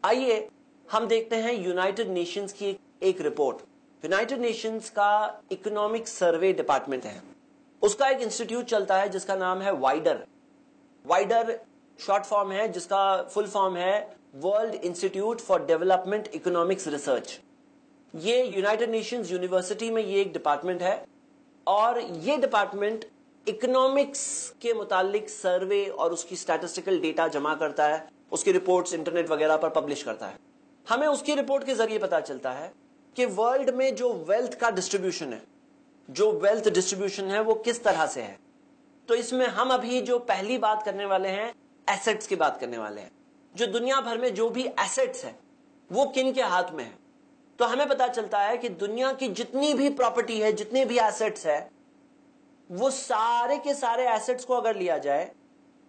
आइए हम देखते हैं यूनाइटेड नेशंस की एक रिपोर्ट। यूनाइटेड नेशंस का इकोनॉमिक सर्वे डिपार्टमेंट है, उसका एक इंस्टीट्यूट चलता है जिसका नाम है वाइडर। वाइडर शॉर्ट फॉर्म है, जिसका फुल फॉर्म है world institute for development economics research. ये यूनाइटेड नेशंस यूनिवर्सिटी में ये एक डिपार्टमेंट है और ये डिपार्टमेंट इकोनॉमिक्स के मुतालिक सर्वे और उसकी स्टैटिस्टिकल डेटा जमा करता है, उसकी रिपोर्ट्स इंटरनेट वगैरह पर पब्लिश करता है। हमें उसकी रिपोर्ट के जरिए पता चलता है कि वर्ल्ड में जो वेल्थ का डिस्ट्रीब्यूशन है, जो वेल्थ डिस्ट्रीब्यूशन है वो किस तरह से है। तो इसमें हम अभी जो पहली बात करने वाले हैं एसेट्स की बात करने वाले हैं। जो दुनिया भर में जो भी एसेट्स है वो किन के हाथ में है। तो हमें पता चलता है कि दुनिया की जितनी भी प्रॉपर्टी है, जितने भी एसेट्स है, वो सारे के सारे एसेट्स को अगर लिया जाए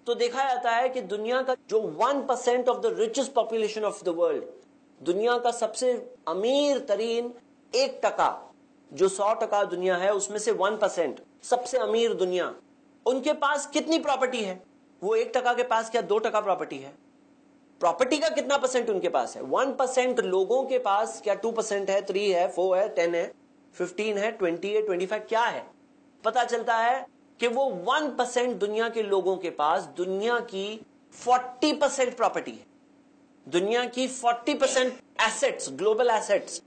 तो देखा जाता है कि दुनिया का जो 1% of the richest population of the world, दुनिया का सबसे अमीर तरीन 1%, जो 100% दुनिया है उसमें से 1% सबसे अमीर दुनिया, उनके पास कितनी प्रॉपर्टी है। वो 1% के पास क्या 2% प्रॉपर्टी है। प्रॉपर्टी का कितना परसेंट उनके पास है। 1% लोगों के पास क्या 2% है, 3 है, 4 है, 10 है, 15 है, 20 है, 25 क्या है। पता चलता है कि वो 1% दुनिया के लोगों के पास दुनिया की 40% प्रॉपर्टी है। दुनिया की 40% एसेट्स, ग्लोबल एसेट्स,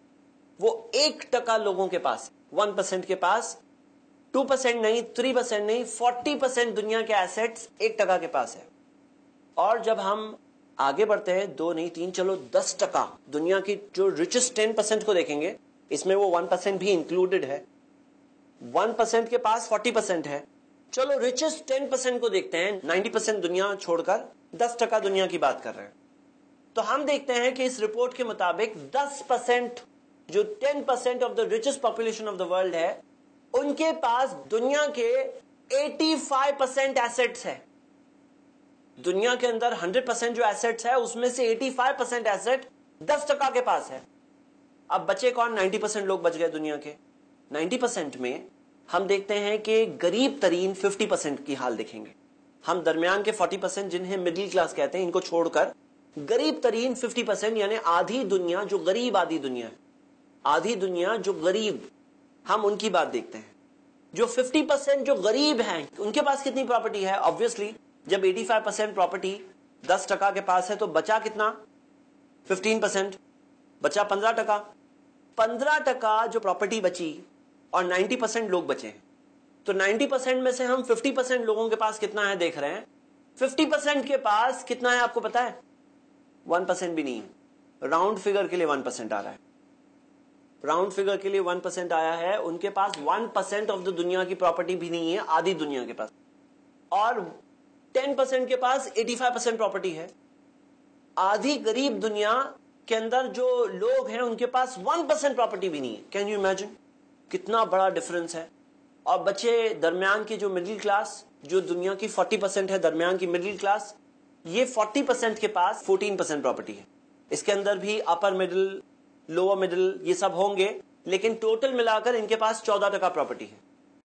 वो 1% लोगों के पास, 1% के पास 2% नहीं, 3% नहीं, 40% दुनिया के एसेट्स 1% के पास है। और जब हम आगे बढ़ते हैं, 2 नहीं 3 चलो 10%, दुनिया की जो रिचेस्ट 10% को देखेंगे, इसमें वो 1% भी इंक्लूडेड है। 1% के पास 40% है। चलो रिचेस्ट 10% को देखते हैं, 90% दुनिया छोड़कर 10% दुनिया की बात कर रहे हैं। तो हम देखते हैं कि इस रिपोर्ट के मुताबिक 10%, जो 10% of the richest population of the world है, उनके पास दुनिया के 85% एसेट्स है। दुनिया के अंदर 100% जो एसेट्स है उसमें से 85% एसेट 10% के पास है। अब बचे कौन, 90% लोग बच गए दुनिया के। 90% में हम देखते हैं कि गरीब तरीन 50% की हाल देखेंगे। हम दरमियान के 40% जिन्हें मिडिल क्लास कहते हैं, इनको छोड़कर गरीब तरीन 50% यानी आधी दुनिया जो गरीब, आधी दुनिया है, आधी दुनिया जो गरीब, हम उनकी बात देखते हैं। जो 50% जो गरीब हैं उनके पास कितनी प्रॉपर्टी है। ऑब्वियसली जब 85% प्रॉपर्टी 10% के पास है तो बचा कितना, 15%, बचा 15%। 15% जो प्रॉपर्टी बची और 90% लोग बचे हैं, तो 90% में से हम 50% लोगों के पास कितना है देख रहे हैं। 50% के पास कितना है आपको पता है, 1% भी नहीं है। राउंड फिगर के लिए 1% आ रहा है, राउंड फिगर के लिए 1% आया है। उनके पास 1% ऑफ द दुनिया की प्रॉपर्टी भी नहीं है, आधी दुनिया के पास। और 10% के पास 85% प्रॉपर्टी है। आधी गरीब दुनिया के अंदर जो लोग हैं उनके पास 1% प्रॉपर्टी भी नहीं है। कैन यू इमेजिन कितना बड़ा डिफरेंस है। और बचे दरमियान की जो मिडिल क्लास, जो दुनिया की 40% है दरमियान की मिडिल क्लास, ये 40% के पास 14% प्रॉपर्टी है। इसके अंदर भी अपर मिडिल, लोअर मिडिल ये सब होंगे, लेकिन टोटल मिलाकर इनके पास 14% प्रॉपर्टी है।